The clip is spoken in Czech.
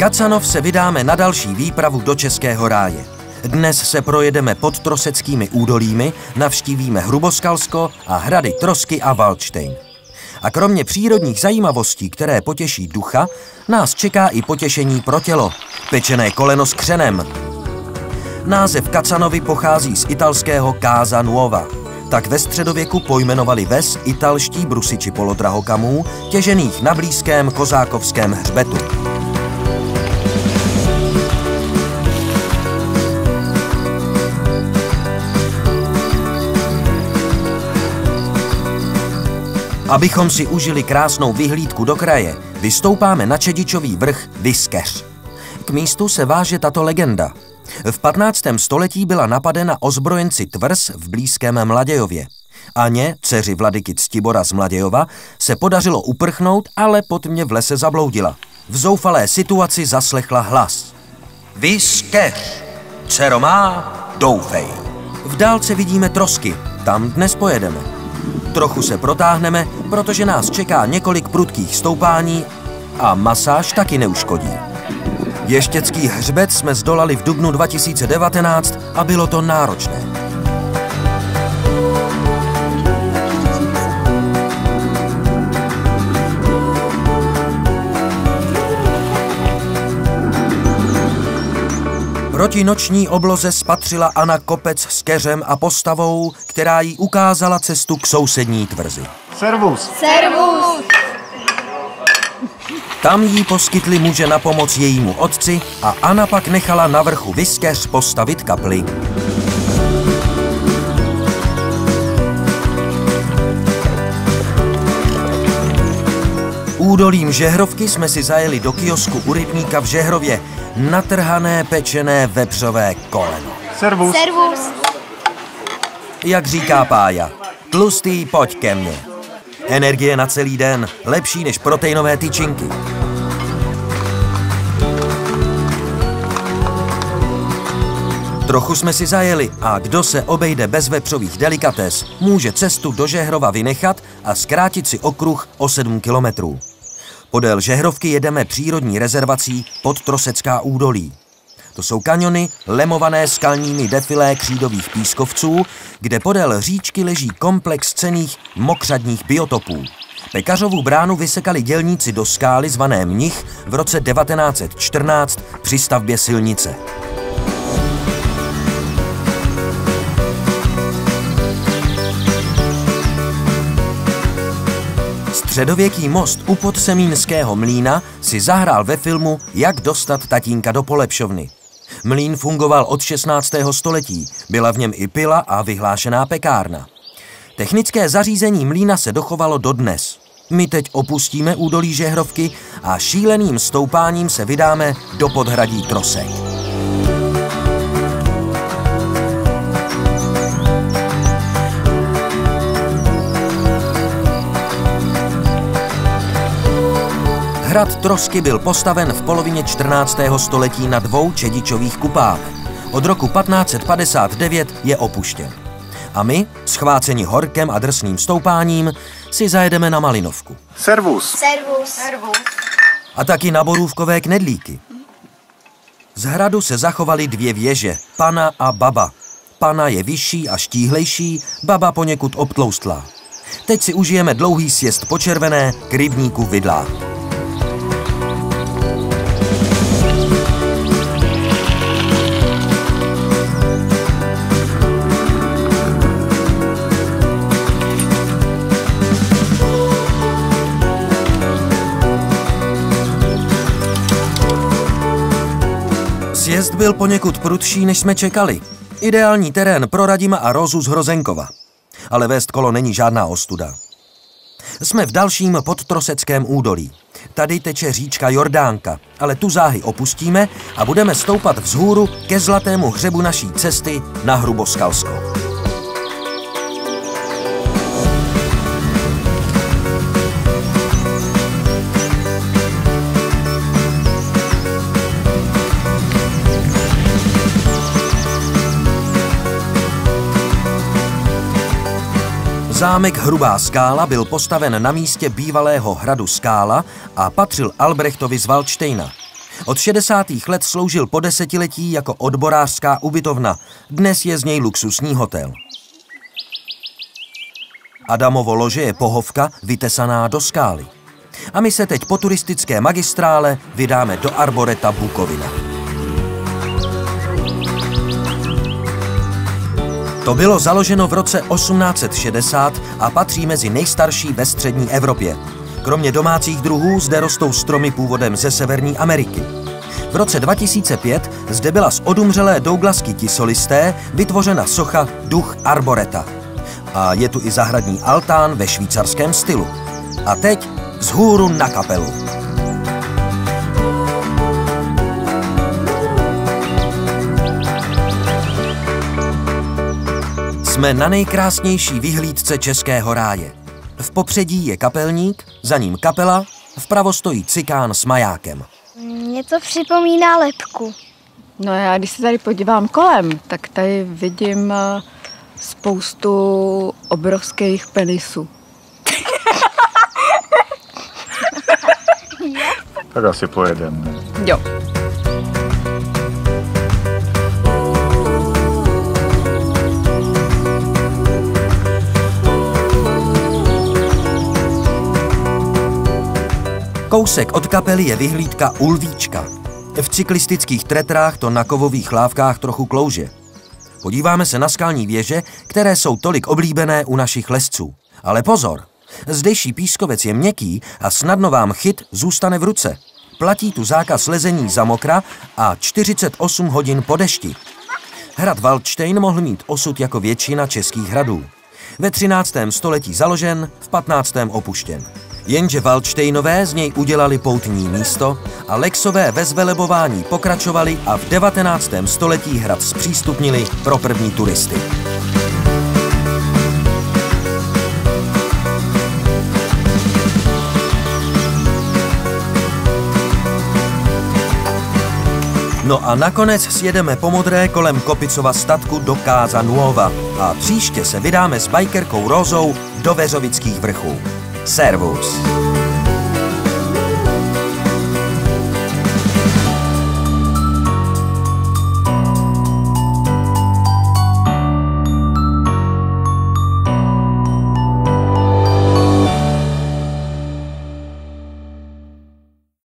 Kacanov se vydáme na další výpravu do Českého ráje. Dnes se projedeme podtroseckými údolími, navštívíme Hruboskalsko a hrady Trosky a Valdštejn. A kromě přírodních zajímavostí, které potěší ducha, nás čeká i potěšení pro tělo. Pečené koleno s křenem. Název Kacanovi pochází z italského Casa Nuova. Tak ve středověku pojmenovali ves italští brusiči polodrahokamů, těžených na blízkém Kozákovském hřbetu. Abychom si užili krásnou vyhlídku do kraje, vystoupáme na Čedičový vrch Vyskeř. K místu se váže tato legenda. V 15. století byla napadena ozbrojenci tvrz v blízkém Mladějově. Aně, dceři vladyky Ctibora z Mladějova, se podařilo uprchnout, ale pod mě v lese zabloudila. V zoufalé situaci zaslechla hlas. Vyskeř, dcero má, doufej. V dálce vidíme Trosky, tam dnes pojedeme. Trochu se protáhneme, protože nás čeká několik prudkých stoupání a masáž taky neuškodí. Ještěcký hřbet jsme zdolali v dubnu 2019 a bylo to náročné. Proti noční obloze spatřila Anna kopec s keřem a postavou, která jí ukázala cestu k sousední tvrzi. Servus! Servus! Tam jí poskytli muže na pomoc jejímu otci a Anna pak nechala na vrchu Vyskeř postavit kapli. Údolím Žehrovky jsme si zajeli do kiosku u rybníka v Žehrově. Natrhané pečené vepřové koleno. Servus! Servus! Jak říká Pája, tlustý, pojď ke mně. Energie na celý den, lepší než proteinové tyčinky. Trochu jsme si zajeli a kdo se obejde bez vepřových delikates, může cestu do Žehrova vynechat a zkrátit si okruh o 7 kilometrů. Podél Žehrovky jedeme přírodní rezervací Podtrosecká údolí. To jsou kaňony lemované skalními defilé křídových pískovců, kde podél říčky leží komplex cenných mokřadních biotopů. Pekařovu bránu vysekali dělníci do skály zvané Mnich v roce 1914 při stavbě silnice. Středověký most u Podsemínského mlýna si zahrál ve filmu Jak dostat tatínka do polepšovny. Mlýn fungoval od 16. století, byla v něm i pila a vyhlášená pekárna. Technické zařízení mlýna se dochovalo dodnes. My teď opustíme údolí Žehrovky a šíleným stoupáním se vydáme do podhradí Trosek. Hrad Trosky byl postaven v polovině 14. století na 2 čedičových kupách. Od roku 1559 je opuštěn. A my, schváceni horkem a drsným stoupáním, si zajedeme na Malinovku. Servus! Servus! Servus! A taky na Borůvkové knedlíky. Z hradu se zachovaly 2 věže, Pana a Baba. Pana je vyšší a štíhlejší, Baba poněkud obtloustlá. Teď si užijeme dlouhý sjezd po Červené k rybníku v Vidlách. Sjezd byl poněkud prudší, než jsme čekali. Ideální terén pro Radima a Rozu z Hrozenkova. Ale vést kolo není žádná ostuda. Jsme v dalším podtroseckém údolí. Tady teče říčka Jordánka, ale tu záhy opustíme a budeme stoupat vzhůru ke zlatému hřebu naší cesty na Hruboskalsko. Zámek Hrubá Skála byl postaven na místě bývalého hradu Skála a patřil Albrechtovi z Valdštejna. Od 60. let sloužil po desetiletí jako odborářská ubytovna, dnes je z něj luxusní hotel. Adamovo lože je pohovka vytesaná do skály. A my se teď po turistické magistrále vydáme do arboreta Bukovina. To bylo založeno v roce 1860 a patří mezi nejstarší ve střední Evropě. Kromě domácích druhů zde rostou stromy původem ze Severní Ameriky. V roce 2005 zde byla z odumřelé douglasky tisolisté vytvořena socha Duch arboreta. A je tu i zahradní altán ve švýcarském stylu. A teď vzhůru na kapelu. Jsme na nejkrásnější vyhlídce Českého ráje. V popředí je kapelník, za ním kapela, vpravo stojí cikán s majákem. Mně to připomíná lebku. No já když se tady podívám kolem, tak tady vidím spoustu obrovských penisů. Tak asi pojedeme. Jo. Kousek od kapely je vyhlídka u Lvíčka. V cyklistických tretrách to na kovových lávkách trochu klouže. Podíváme se na skalní věže, které jsou tolik oblíbené u našich lezců. Ale pozor, zdejší pískovec je měkký a snadno vám chyt zůstane v ruce. Platí tu zákaz lezení za mokra a 48 hodin po dešti. Hrad Valdštejn mohl mít osud jako většina českých hradů. Ve 13. století založen, v 15. opuštěn. Jenže Valdštejnové z něj udělali poutní místo a Lexové ve zvelebování pokračovali a v 19. století hrad zpřístupnili pro první turisty. No a nakonec sjedeme po modré kolem Kopicova statku do Casa Nuova a příště se vydáme s bajkerkou Rózou do Veřovických vrchů. Servus.